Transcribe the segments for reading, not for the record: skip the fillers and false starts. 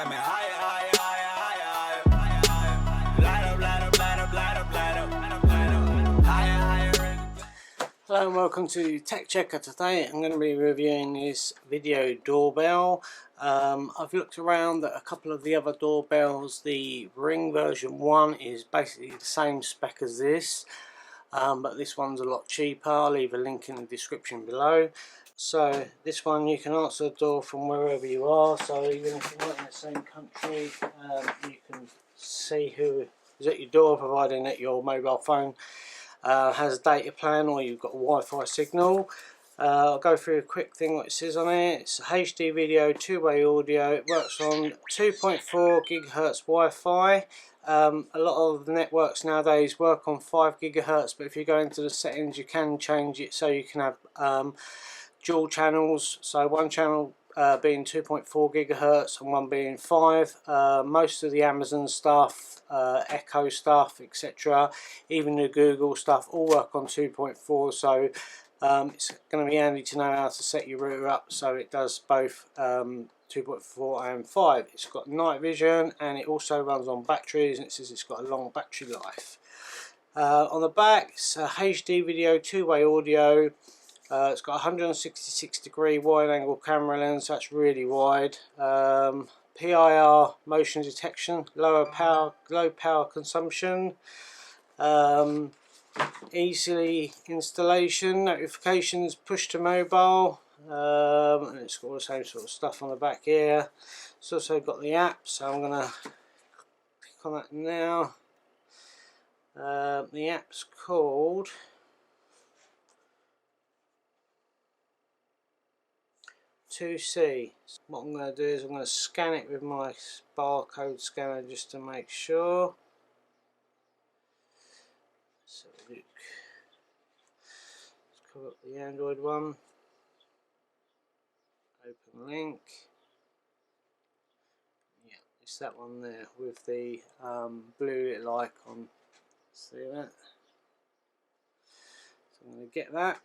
climbing higher, higher, higher, higher, higher. Light up, light up, light up, light up, light up, light up, higher, higher. Hello and welcome to Tech Checker. Today I'm going to be reviewing this video doorbell. I've looked around at a couple of the other doorbells. The Ring version 1 is basically the same spec as this, but this one's a lot cheaper. I'll leave a link in the description below. So this one you can answer the door from wherever you are, so even if you're not in the same country, you can see who is at your door, providing that your mobile phone has a data plan or you've got a Wi-Fi signal. I'll go through a quick thing what it says on it. It's a HD video, two-way audio. It works on 2.4 gigahertz Wi-Fi. A lot of the networks nowadays work on 5 gigahertz, but if you go into the settings you can change it so you can have dual channels, so one channel being 2.4 gigahertz and one being 5. Most of the Amazon stuff, Echo stuff, etc., even the Google stuff, all work on 2.4, so it's going to be handy to know how to set your router up so it does both 2.4 and 5. It's got night vision and it also runs on batteries, and it says it's got a long battery life. On the back it's a HD video, two-way audio. It's got 166 degree wide angle camera lens, that's really wide. PIR motion detection, low power consumption. Easily installation, notifications, push to mobile, and it's got all the same sort of stuff on the back here. It's also got the app, so I'm going to click on that now. The app's called C. What I'm going to do is I'm going to scan it with my barcode scanner just to make sure. So look, let's cover up the Android one. Open link. Yeah, it's that one there with the blue little icon. See that? So I'm going to get that.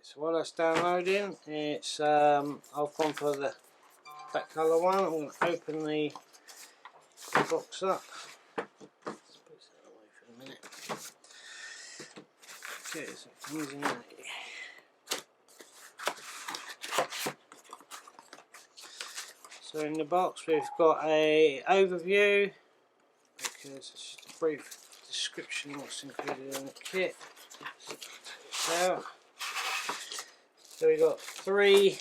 So while that's downloading, it's I've gone for the that colour one. I'm going to open the box up. Let's put that away for a minute. Okay, so it comes in there. So in the box we've got a overview, because it's just a brief description of what's included in the kit. So we've got 3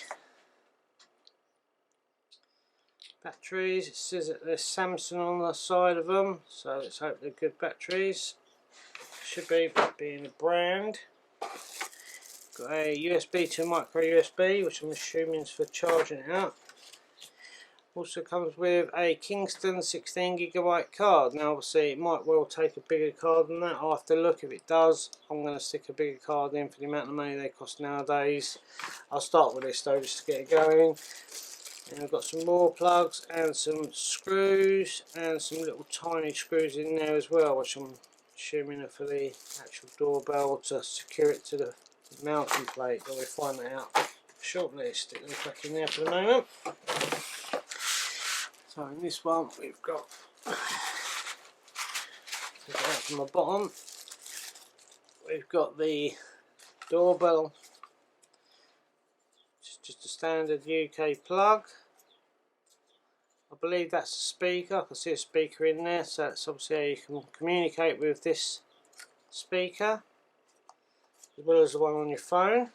batteries. It says that there's Samsung on the side of them, so let's hope they're good batteries. Should be, being a brand. Got a USB to micro USB, which I'm assuming is for charging it up. Also comes with a Kingston 16GB card. Now obviously it might well take a bigger card than that. I'll have to look. If it does, I'm going to stick a bigger card in for the amount of money they cost nowadays. I'll start with this though just to get it going. And I've got some more plugs and some screws and some little tiny screws in there as well, which I'm assuming are for the actual doorbell to secure it to the mounting plate, but we'll find that out shortly. Stick them back in there for the moment. So in this one we've got, take it out from the bottom, we've got the doorbell, just a standard UK plug. I believe that's a speaker. I can see a speaker in there, so that's obviously how you can communicate with this speaker, as well as the one on your phone.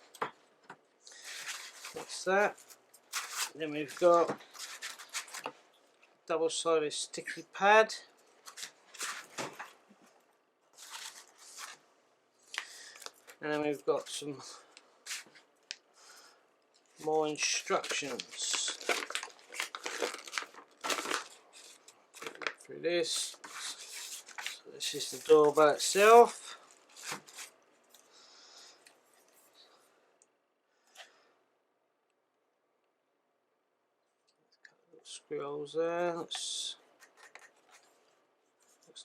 That's that. Then we've got double-sided sticky pad. And then we've got some more instructions. Through this. So this is the doorbell itself. Screw holes there. Looks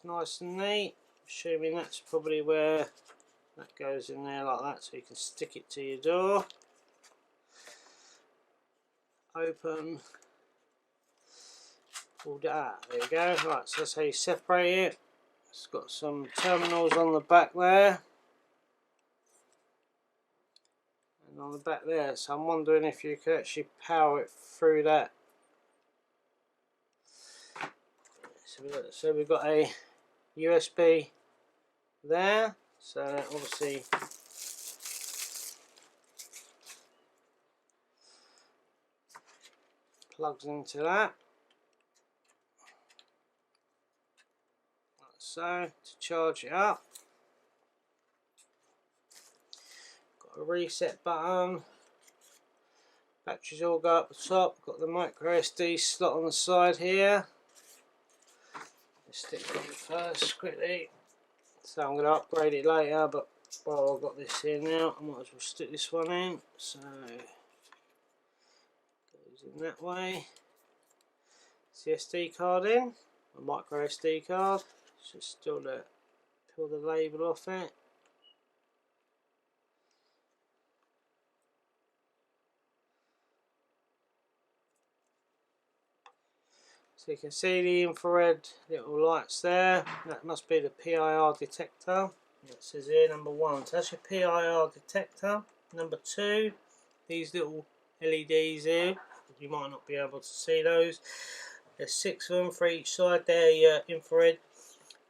nice and neat. Assuming that's probably where that goes in there like that, so you can stick it to your door. Open. pulled it out. There you go. Right, so that's how you separate it. It's got some terminals on the back there. And on the back there, so I'm wondering if you could actually power it through that. So we've got a USB there, so that obviously plugs into that, like so, to charge it up. Got a reset button, batteries all go up the top, got the micro SD slot on the side here. Let's stick it on first quickly. So I'm going to upgrade it later, but while I've got this here now, I might as well stick this one in. So goes in that way. It's the SD card in, a micro SD card. Just still peel the label off it. So you can see the infrared little lights there. That must be the PIR detector. It says here number 1. So that's your PIR detector. Number 2, these little LEDs here. You might not be able to see those. There's 6 of them for each side. They're your infrared.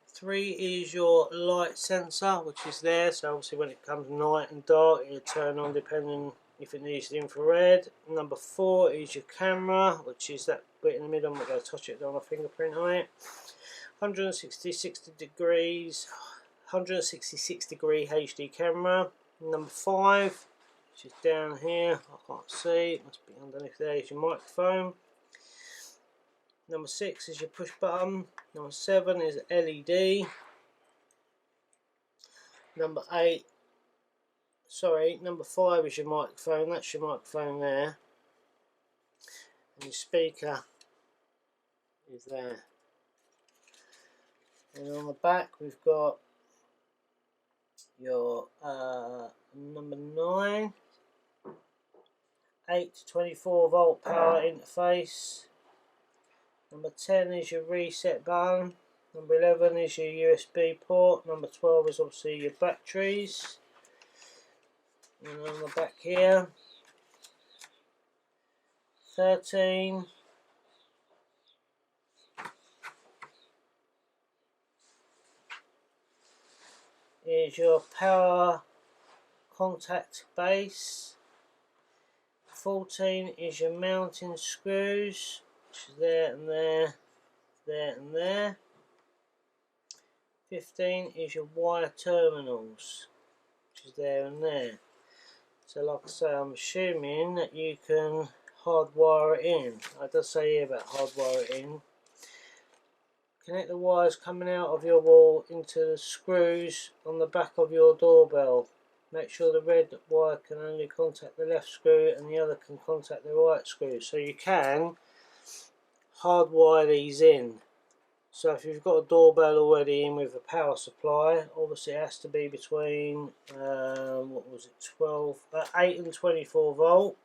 3 is your light sensor, which is there. So obviously when it comes night and dark, it'll turn on depending if it needs the infrared. Number 4 is your camera, which is that bit in the middle. I'm not going to touch it, don't want a fingerprint on it. 166 degrees HD camera. Number 5, which is down here, I can't see, it must be underneath there, is your microphone. Number 6 is your push button. Number 7 is LED. Number 5 is your microphone. That's your microphone there. And your speaker is there. And on the back we've got your number 9, 8 to 24 volt power interface. Number 10 is your reset button. Number 11 is your USB port. Number 12 is obviously your batteries. And on the back here, 13 is your power contact base. 14 is your mounting screws, which is there and there, there and there. 15 is your wire terminals, which is there and there. So like I say, I'm assuming that you can hardwire it in. It does say here about hardwire it in. Connect the wires coming out of your wall into the screws on the back of your doorbell. Make sure the red wire can only contact the left screw and the other can contact the right screw. So you can hardwire these in. So if you've got a doorbell already in with a power supply, obviously it has to be between 8 and 24 volt.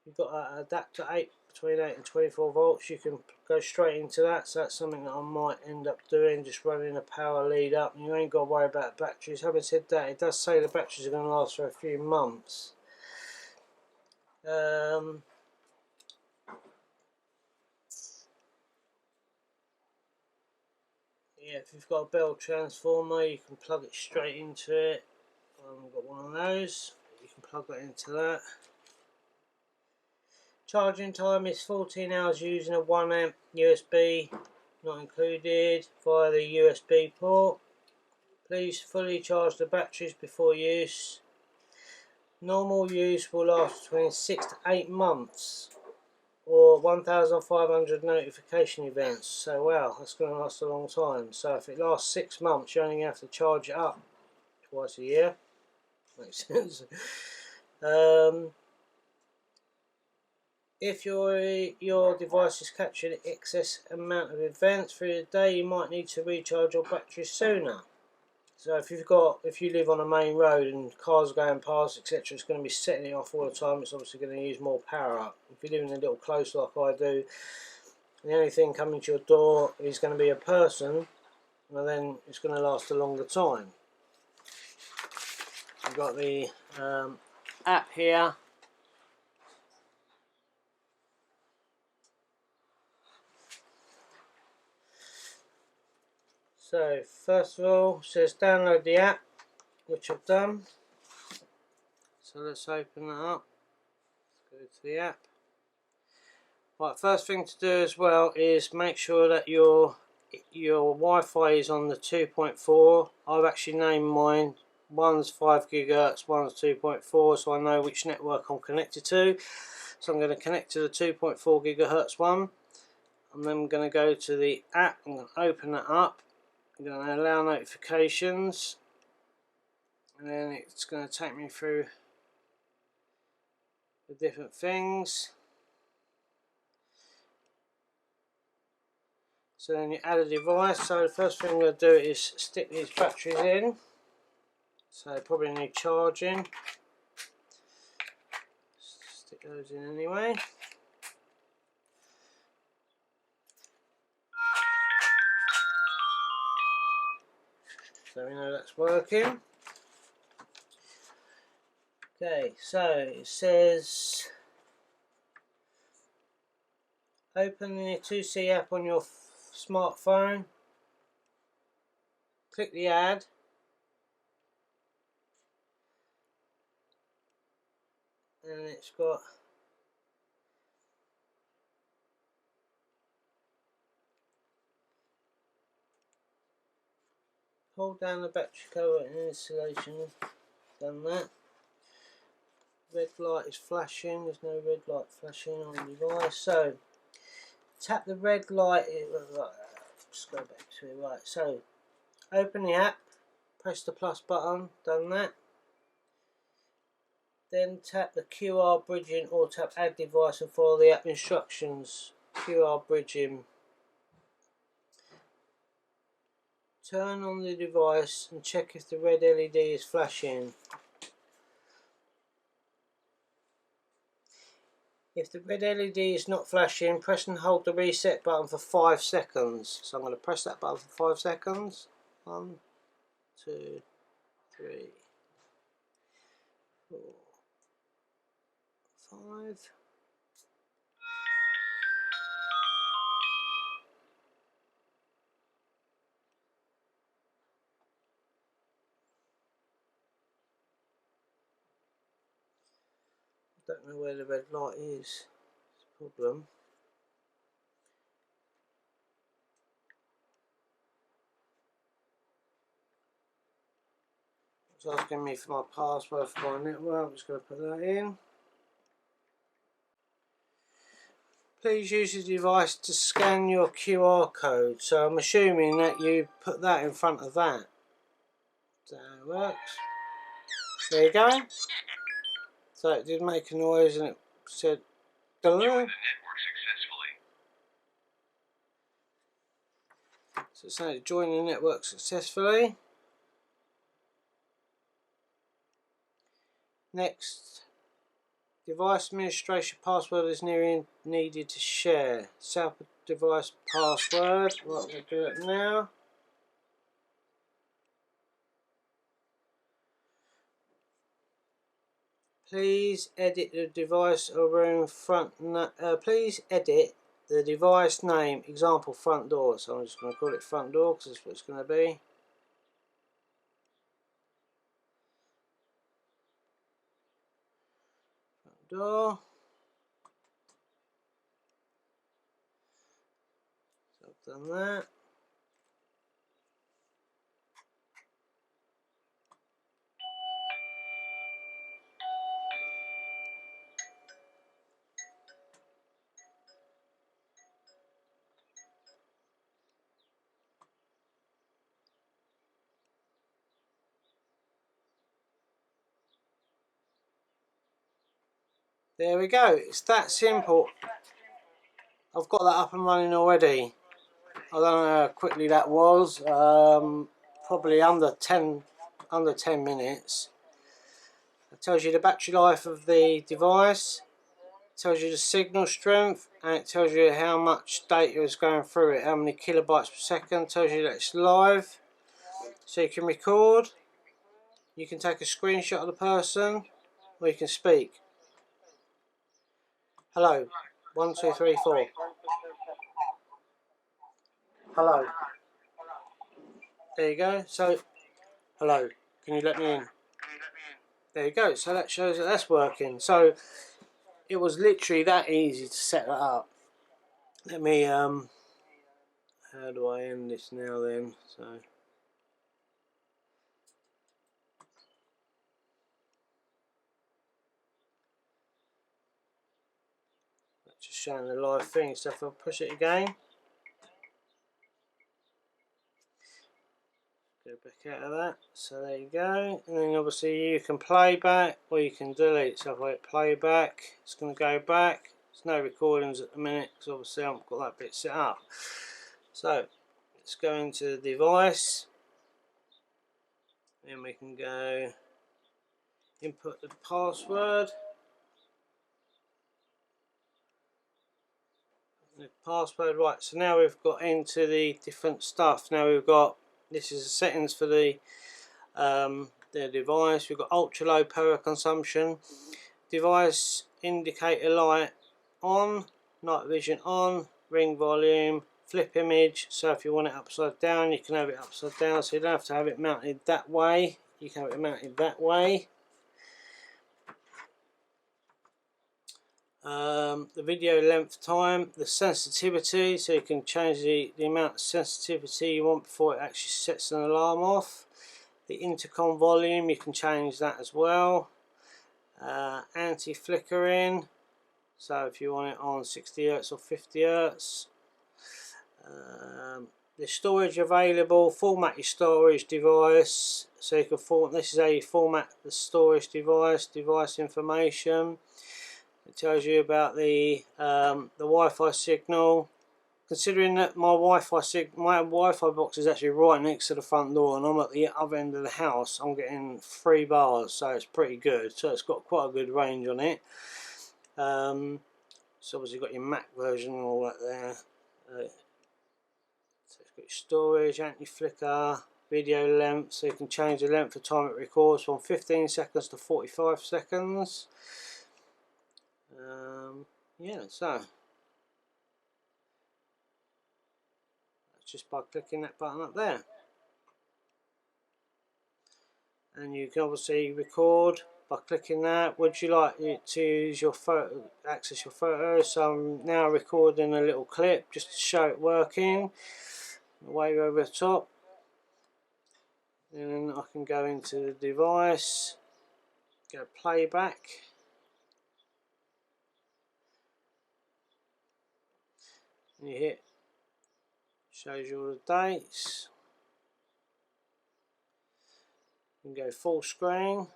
You've got an adapter between 8 and 24 volts. You can go straight into that. So that's something that I might end up doing, just running a power lead up, and you ain't got to worry about batteries. Having said that, it does say the batteries are going to last for a few months. Yeah, if you've got a bell transformer, you can plug it straight into it. I haven't got one of those, but you can plug that into that. Charging time is 14 hours using a 1 amp USB, not included, via the USB port. Please fully charge the batteries before use. Normal use will last between 6 to 8 months, or 1,500 notification events. So wow, that's going to last a long time. So if it lasts 6 months, you only have to charge it up twice a year. Makes sense. If your device is capturing excess amount of events through the day, you might need to recharge your batteries sooner. So if you live on a main road and cars are going past, etc., it's going to be setting it off all the time. It's obviously going to use more power up. If you live in a little close like I do, the only thing coming to your door is going to be a person, and then it's going to last a longer time. We've got the app here. So first of all, it says download the app, which I've done. So let's open that up. Let's go to the app. Right, first thing to do as well is make sure that your Wi-Fi is on the 2.4. I've actually named mine. One's 5 GHz, one's 2.4, so I know which network I'm connected to. So I'm going to connect to the 2.4 GHz one. And then I'm going to go to the app. I'm going to open that up. I'm going to allow notifications, and then it's going to take me through the different things. So then you add a device. So the first thing I'm going to do is stick these batteries in. So probably need charging. Stick those in anyway. So we know that's working. Okay, so it says open the 2C app on your smartphone. Click the ad. And it's got hold down the battery cover and installation. Done that. Red light is flashing. There's no red light flashing on the device. So tap the red light. Let's go back to it. Right. So open the app. Press the plus button. Done that. Then tap the QR bridging or tap add device and follow the app instructions. QR bridging. Turn on the device and check if the red LED is flashing. If the red LED is not flashing, press and hold the reset button for 5 seconds. So I'm going to press that button for 5 seconds. 1, 2, 3, 4, 5. Don't know where the red light is. It's a problem. It's asking me for my password for my network. I'm just going to put that in. Please use the device to scan your QR code. So I'm assuming that you put that in front of that. So it works. There you go. So it did make a noise and it said hello. Join the network successfully. So it's saying join the network successfully. Next, device administration password is needed to share. Set up a device password. Right, we'll do it now. Please edit the device or room front. Please edit the device name. Example front door. So I'm just going to call it front door because that's what it's going to be. Front door. So I've done that. There we go. It's that simple. I've got that up and running already. I don't know how quickly that was. probably under 10 minutes. It tells you the battery life of the device, it tells you the signal strength, and it tells you how much data is going through it, how many kilobytes per second. It tells you that it's live, so you can record, you can take a screenshot of the person, or you can speak. Hello, 1 2 3 4. Hello. There you go. So, hello, can you let me in? There you go. So that shows that that's working. So it was literally that easy to set that up. Let me how do I end this now then? So that's just showing the live thing. So if I push it again, go back out of that. So there you go. And then obviously you can play back or you can delete. So if I hit play back, it's going to go back. There's no recordings at the minute because obviously I haven't got that bit set up. So let's go into the device. Then we can go input the password. The password, right, so now we've got into the different stuff. Now we've got, this is the settings for the device. We've got ultra low power consumption, device indicator light on, night vision on, ring volume, flip image. So if you want it upside down, you can have it upside down, so you don't have to have it mounted that way, you can have it mounted that way. The video length time, the sensitivity, so you can change the amount of sensitivity you want before it actually sets an alarm off. The intercom volume, you can change that as well. Anti-flickering, so if you want it on 60 Hz or 50 Hz. The storage available, format your storage device, so you can this is how you format the storage device, device information. It tells you about the Wi-Fi signal. Considering that my Wi-Fi box is actually right next to the front door and I'm at the other end of the house, I'm getting 3 bars, so it's pretty good. So it's got quite a good range on it. So obviously you've got your Mac version and all that there. So it's got your storage, anti-flicker, video length, so you can change the length of time it records from 15 seconds to 45 seconds. Yeah, so that's just by clicking that button up there, and you can obviously record by clicking that. Would you like it to use your photo, access your photos? So I'm now recording a little clip just to show it working. Way over the top, and then I can go into the device, go playback. You hit, shows you all the dates. You can go full screen,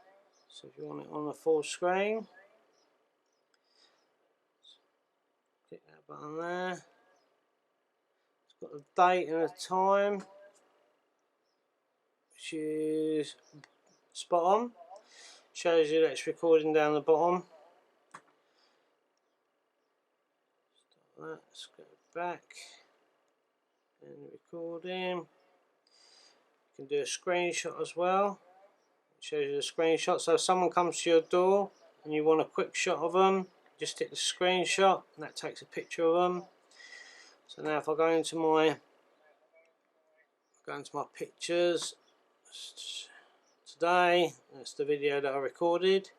so if you want it on the full screen, click that button there. It's got the date and the time, which is spot on. Shows you that it's recording down the bottom. Let's go back and recording. You can do a screenshot as well. It shows you the screenshot. So if someone comes to your door and you want a quick shot of them, just hit the screenshot and that takes a picture of them. So now if I go into my pictures today, that's the video that I recorded.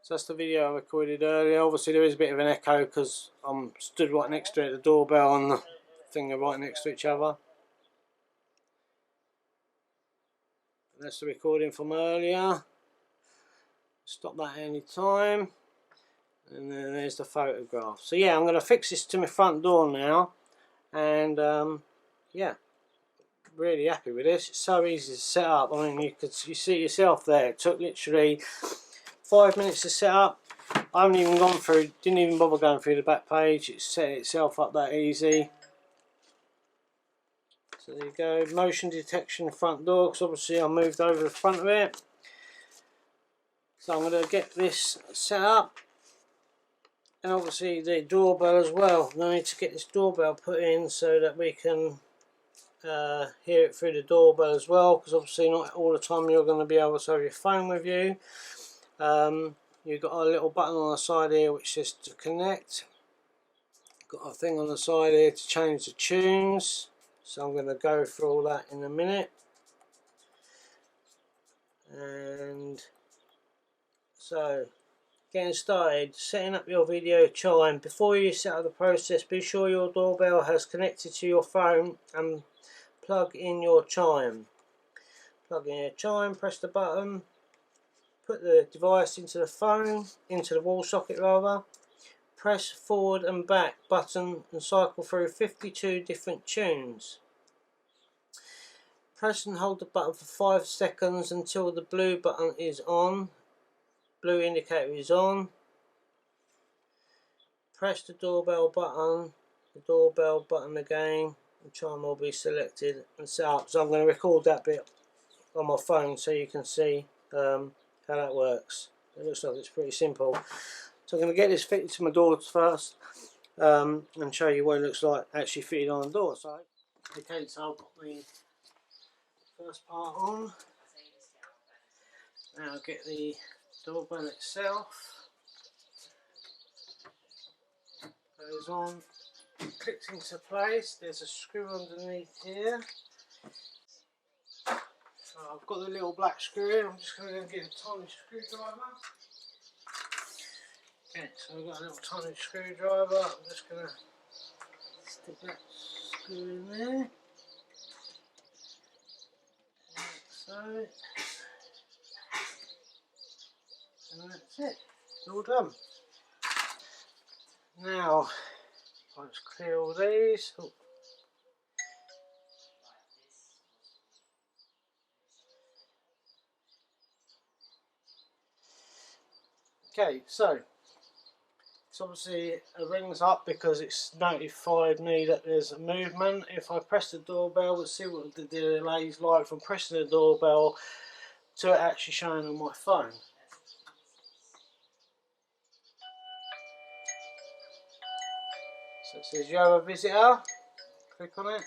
So that's the video I recorded earlier. Obviously there is a bit of an echo because I'm stood right next to it, the doorbell and the thing are right next to each other. That's the recording from earlier. Stop that any time. And then there's the photograph. So yeah, I'm going to fix this to my front door now. And yeah, really happy with this. It's so easy to set up. I mean, you see yourself there. It took literally 5 minutes to set up. I haven't even gone through, didn't even bother going through the back page. It set itself up that easy. So there you go, motion detection front door, because obviously I moved over the front of it. So I'm going to get this set up, and obviously the doorbell as well. I need to get this doorbell put in so that we can hear it through the doorbell as well, because obviously not all the time you're going to be able to have your phone with you. You've got a little button on the side here which says to connect. Got a thing on the side here to change the tunes, so I'm going to go through all that in a minute. And so, getting started, setting up your video chime. Before you set up the process, be sure your doorbell has connected to your phone and plug in your chime. Plug in your chime, press the button, put the device into the phone, into the wall socket rather. Press forward and back button and cycle through 52 different tunes. Press and hold the button for 5 seconds until the blue button is on. Blue indicator is on. Press the doorbell button again, and chime will be selected and set up. So I'm going to record that bit on my phone so you can see how that works. It looks like it's pretty simple. So I'm going to get this fitted to my door first, and show you what it looks like actually fitted on the door. So, okay, so I've got the first part on. Now I'll get the doorbell itself. Goes on, clicks into place. There's a screw underneath here. So I've got the little black screw in. I'm just going to get a tiny screwdriver. Okay, so I've got a little tiny screwdriver. I'm just going to stick that screw in there. Like so. And that's it. It's all done. Now, let's clear all these. Oh. Okay, so it's obviously it rings up because it's notified me that there's a movement. If I press the doorbell, we'll see what the delay is like from pressing the doorbell to it actually showing on my phone. So it says you have a visitor. Click on it.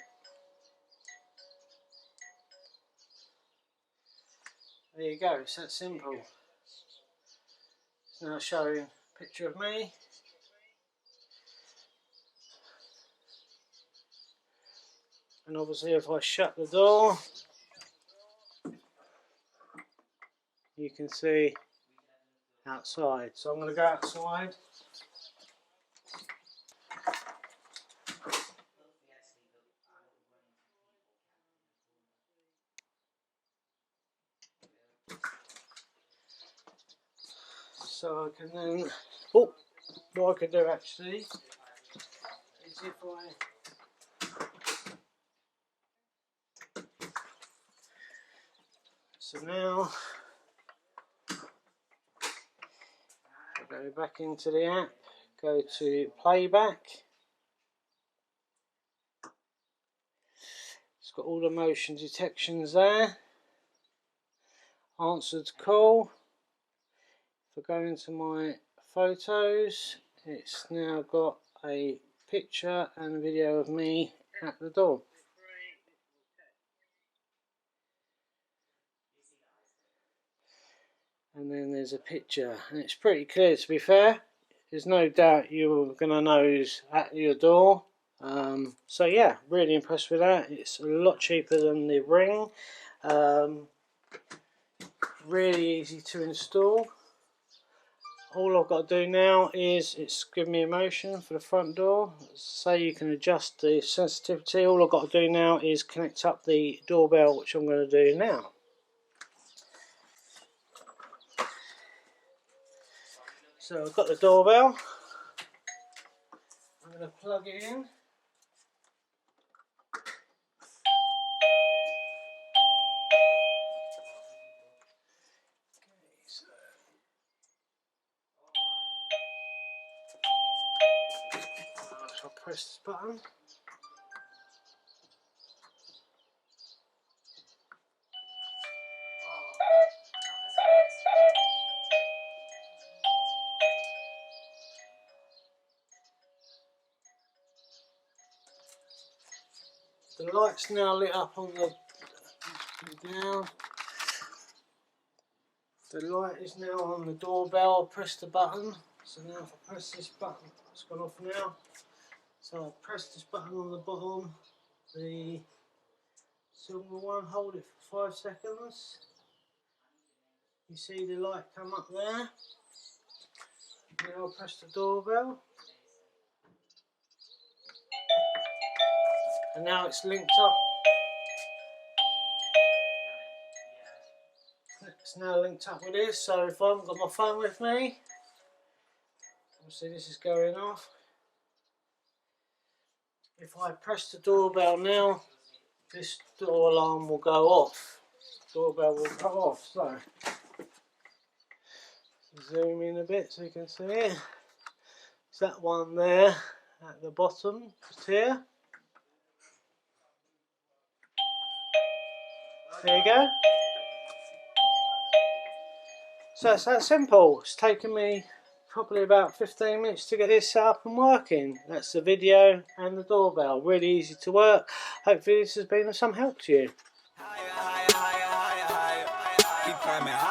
There you go, it's that simple. It's now showing a picture of me. And obviously if I shut the door, you can see outside. So I'm going to go outside. So I can then, oh, what I could do actually is if so now I'll go back into the app, go to playback. It's got all the motion detections there. Answered call. If I go into my photos, it's now got a picture and a video of me at the door. And then there's a picture, and it's pretty clear, to be fair. There's no doubt you're going to know who's at your door. So yeah, really impressed with that. It's a lot cheaper than the Ring. Really easy to install. All I've got to do now is it's giving me a motion for the front door. So you can adjust the sensitivity. All I've got to do now is connect up the doorbell, which I'm going to do now. So I've got the doorbell. I'm going to plug it in. So I'll press this button. The light's now lit up on the down. The light is now on the doorbell. Press the button. So now if I press this button, it's gone off now. So I'll press this button on the bottom, the silver one, hold it for 5 seconds. You see the light come up there. Now I'll press the doorbell. And now it's linked up. It's now linked up with this, so if I haven't got my phone with me, obviously this is going off. If I press the doorbell now, this door alarm will go off. Doorbell will go off. So zoom in a bit so you can see it. It's that one there at the bottom, just here. There you go. So it's that simple. It's taken me probably about 15 minutes to get this set up and working. That's the video and the doorbell. Really easy to work. Hopefully this has been of some help to you. Higher, higher, higher, higher, higher. Keep climbing higher.